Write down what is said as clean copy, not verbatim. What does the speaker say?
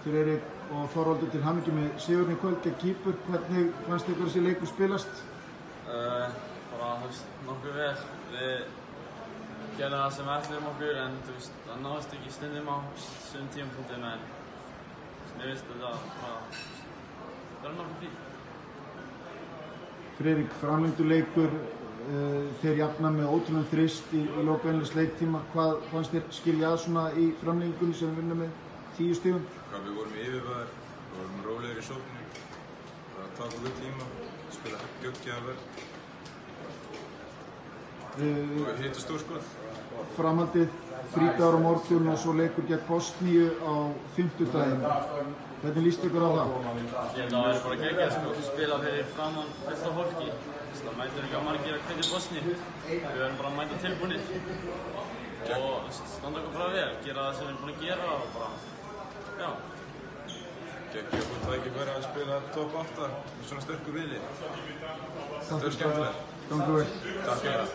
Friðrik og Þorvaldur, til hamingju með sigurinn í kvöld gegn Kýpur. Hvernig fannst ykkur þessi leikur spilast? Bara nokkuð vel. Við gerðum það sem við ætluðum okkur en það náðist ekki stundum á sumum tímapunktum en mér finnst þetta bara nokkuð fínt. Friðrik, framlengdur leikur, þeir jafna með ótrúlegum þrist í lok venjulegs leiktíma. Hvað fannst þér skilja að svona í framlengingunni sem við vinnum með 10 stigum? Við vorum yfirvæðir, við vorum rólegir í sókninni, það tók okkur tíma, spila geggjaða vel og hitta stór skot. Framhaldið, frídagur á morgun og svo leikur gegn Bosníu á fimmtudaginn. Hvernig líst ykkur á það? Ég held að það væri bara geggjað sko, spila fyrir framan fullt af fólki. Það mætir ekki á margir að hvetja Bosníu. Við verðum bara að mæta tilbúnir og standa okkur bara vel, gera það sem við erum búin að gera og bara, já. Geggjað fór tækifæri að spila topp 8 með svona sterkur riðli. Það er skemmtilegt. Gangi vel. Takk fyrir það.